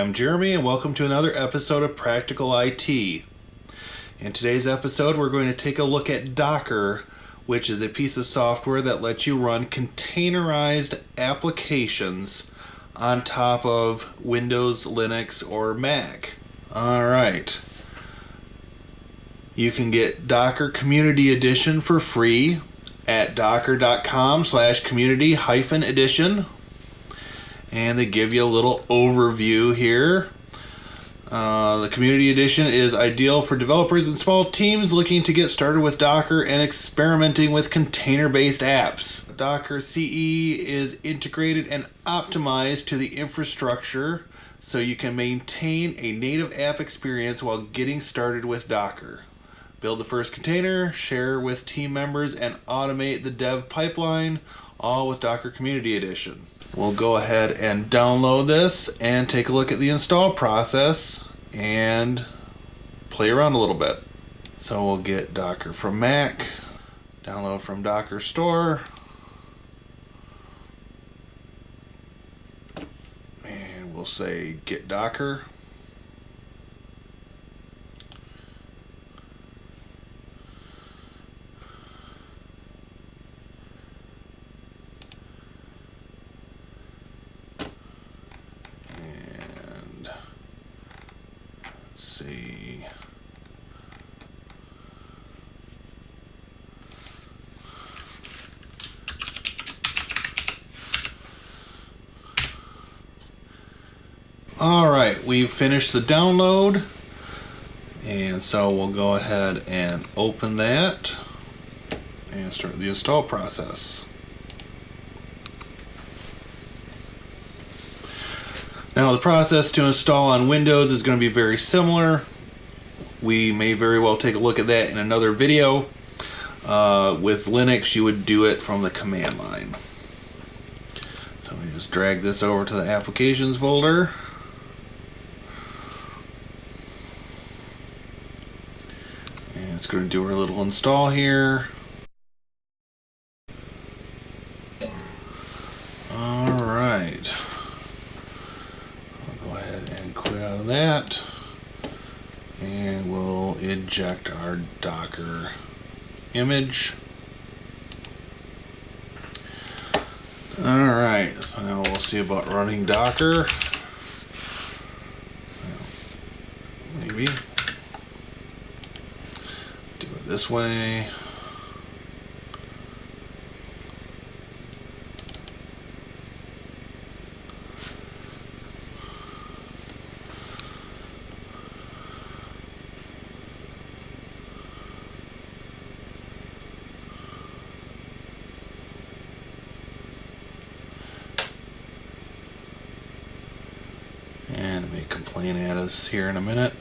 I'm Jeremy, and welcome to another episode of Practical IT. In today's episode, we're going to take a look at Docker, which is a piece of software that lets you run containerized applications on top of Windows, Linux, or Mac. Alright. You can get Docker Community Edition for free at docker.com/community-edition. And they give you a little overview here. The Community Edition is ideal for developers and small teams looking to get started with Docker and experimenting with container-based apps. Docker CE is integrated and optimized to the infrastructure so you can maintain a native app experience while getting started with Docker. Build the first container, share with team members, and automate the dev pipeline, all with Docker Community Edition. We'll go ahead and download this and take a look at the install process and play around a little bit. So we'll get Docker from Mac, download from Docker Store, and we'll say get Docker. See. All right, we've finished the download, and so we'll go ahead and open that and start the install process. Now the process to install on Windows is going to be very similar. We may very well take a look at that in another video. With Linux, you would do it from the command line. So we just drag this over to the applications folder. And it's going to do our little install here. All right. Quit out of that, and we'll eject our Docker image. Alright, so now we'll see about running Docker. Maybe do it this way. And it may complain at us here in a minute.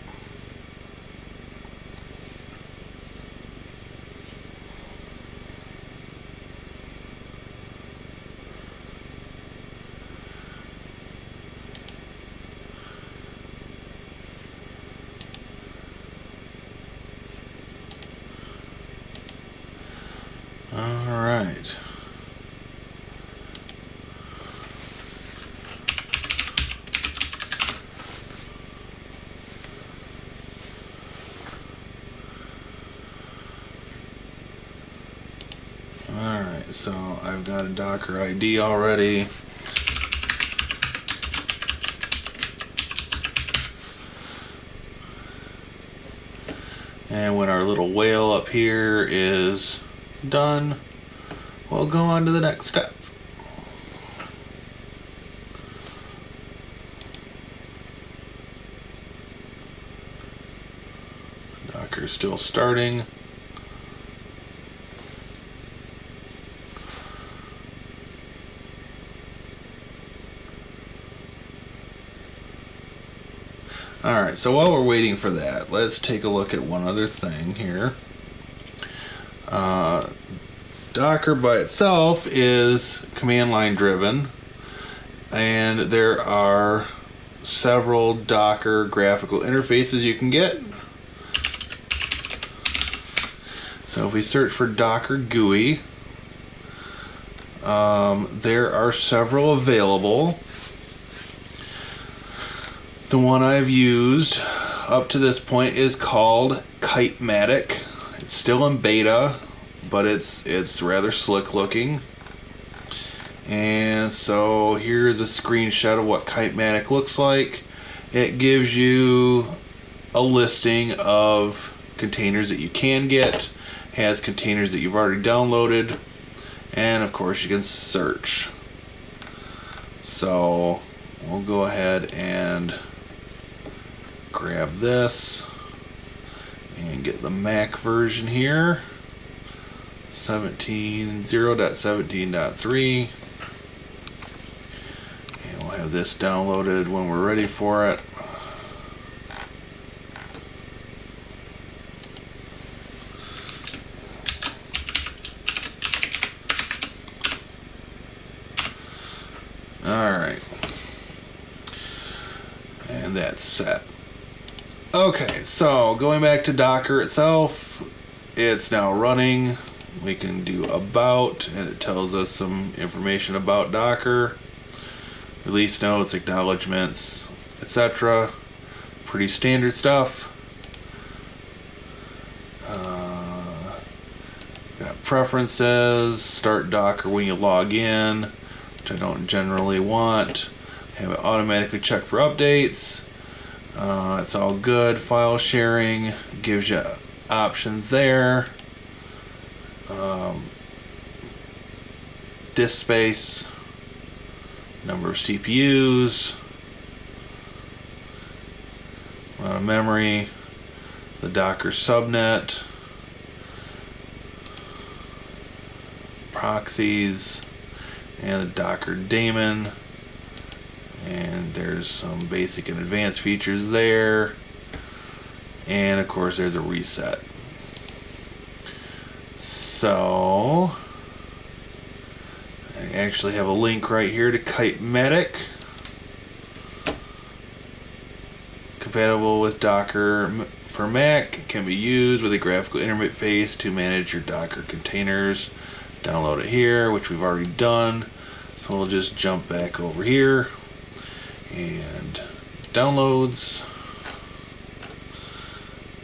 All right. Alright, so I've got a Docker ID already. And when our little whale up here is done, we'll go on to the next step. Docker's still starting. Alright, so while we're waiting for that, let's take a look at one other thing here. Docker by itself is command line driven, and there are several Docker graphical interfaces you can get. So if we search for Docker GUI, there are several available. The one I've used up to this point is called Kitematic. It's still in beta, but it's rather slick looking. And so here's a screenshot of what Kitematic looks like. It gives you a listing of containers that you can get, has containers that you've already downloaded, and of course you can search. So we'll go ahead and grab this and get the Mac version here, 0.17.3, and we'll have this downloaded when we're ready for it. Alright, and that's set. Okay, so going back to Docker itself, it's now running. We can do about, and it tells us some information about Docker, release notes, acknowledgements, etc. Pretty standard stuff. Got preferences, start Docker when you log in, which I don't generally want. Have it automatically check for updates. It's all good. File sharing gives you options there. Disk space, number of CPUs, amount of memory, the Docker subnet, proxies, and the Docker daemon. And there's some basic and advanced features there. And of course there's a reset. So I actually have a link right here to Kitematic. Compatible with Docker for Mac. It can be used with a graphical interface to manage your Docker containers. Download it here, which we've already done. So we'll just jump back over here. And downloads,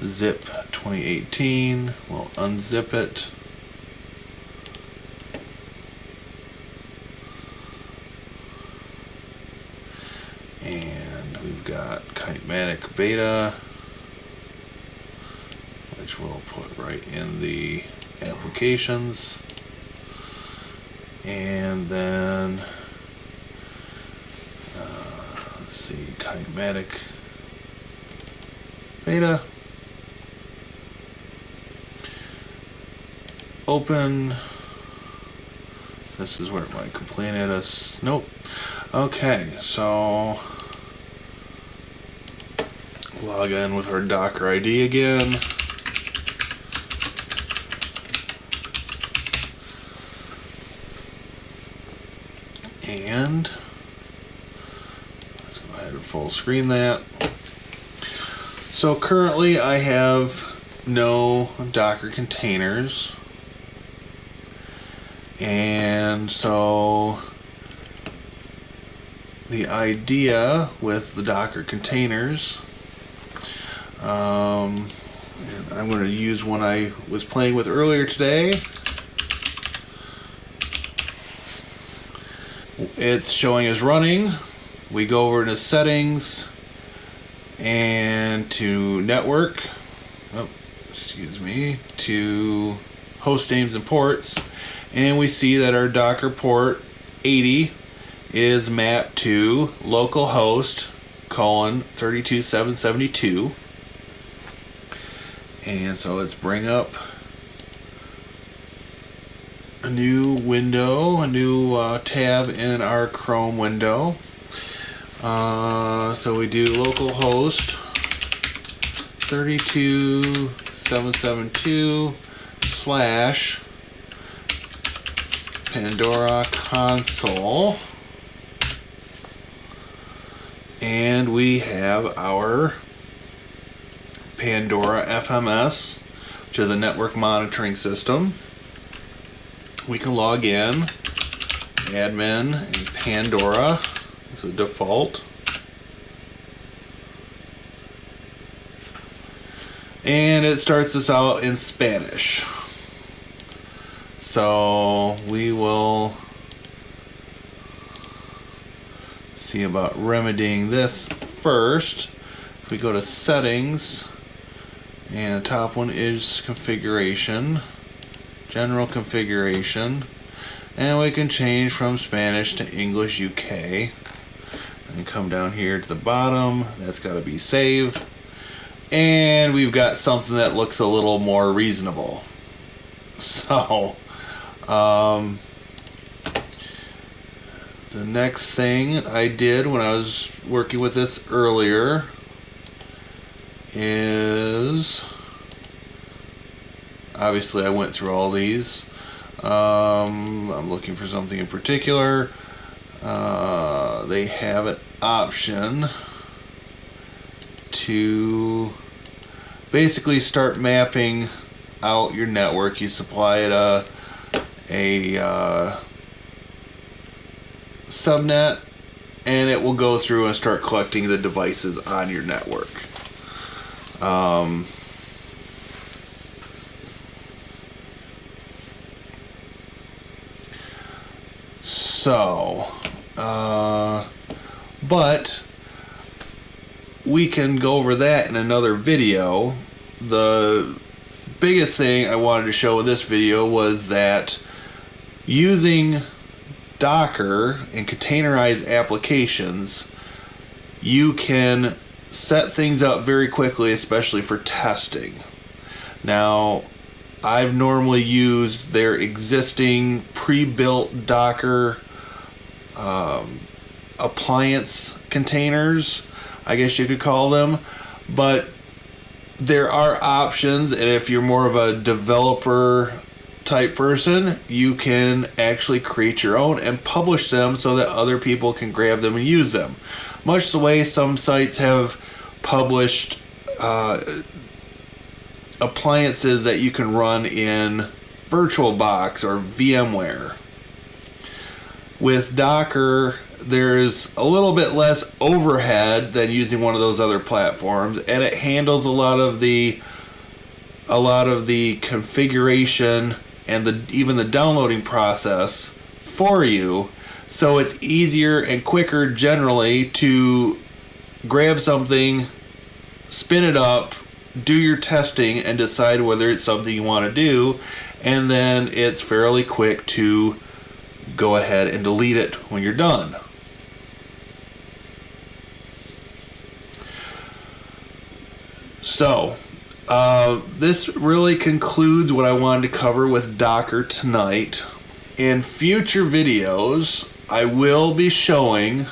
zip 2018, we'll unzip it. And we've got Kitematic beta, which we'll put right in the applications. And then let's see, Kitematic beta, open. This is where it might complain at us. Nope. Okay, so log in with our Docker ID again. And let's go ahead and full screen that. So currently I have no Docker containers. And so the idea with the Docker containers, and I'm going to use one I was playing with earlier today. It's showing as running. We go over to settings and to network, to host names and ports, and we see that our Docker port 80 is mapped to localhost 32772. And so let's bring up a new window, a new tab in our Chrome window. So we do localhost 32772 / Pandora console, and we have our PandoraFMS, which is a network monitoring system. We can log in, admin, and Pandora is the default. And it starts us out in Spanish. So we will see about remedying this first. If we go to settings, and the top one is configuration, general configuration, and we can change from Spanish to English UK, and come down here to the bottom. That's got to be save, and we've got something that looks a little more reasonable. So the next thing I did when I was working with this earlier is, obviously I went through all these. I'm looking for something in particular. They have an option to basically start mapping out your network. You supply it a subnet, and it will go through and start collecting the devices on your network. But we can go over that in another video. The biggest thing I wanted to show in this video was that using Docker and containerized applications, you can set things up very quickly, especially for testing. Now, I've normally used their existing pre-built Docker appliance containers, I guess you could call them, but there are options, and if you're more of a developer type person, you can actually create your own and publish them so that other people can grab them and use them. Much the way some sites have published appliances that you can run in VirtualBox or VMware. With Docker, there's a little bit less overhead than using one of those other platforms, and it handles a lot of the configuration and even the downloading process for you, so it's easier and quicker generally to grab something, spin it up, do your testing, and decide whether it's something you want to do, and then it's fairly quick to go ahead and delete it when you're done. So this really concludes what I wanted to cover with Docker tonight. In future videos, I will be showing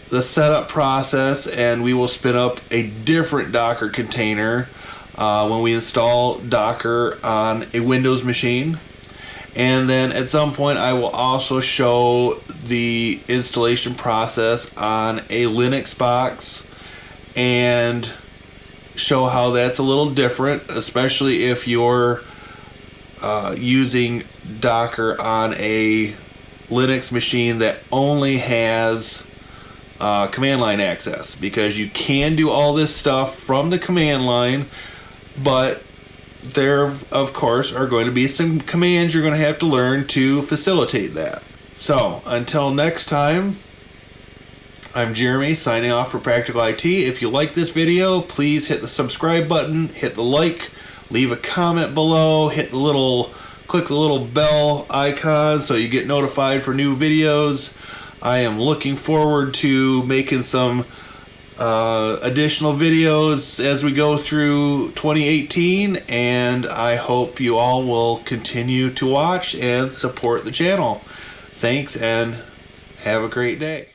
the setup process, and we will spin up a different Docker container when we install Docker on a Windows machine. And then at some point I will also show the installation process on a Linux box and show how that's a little different, especially if you're using Docker on a Linux machine that only has command line access, because you can do all this stuff from the command line, but there of course are going to be some commands you're going to have to learn to facilitate that. So until next time, I'm Jeremy signing off for Practical IT. If you like this video, please hit the subscribe button, hit the like, leave a comment below, click the little bell icon so you get notified for new videos. I am looking forward to making some additional videos as we go through 2018, and I hope you all will continue to watch and support the channel. Thanks, and have a great day.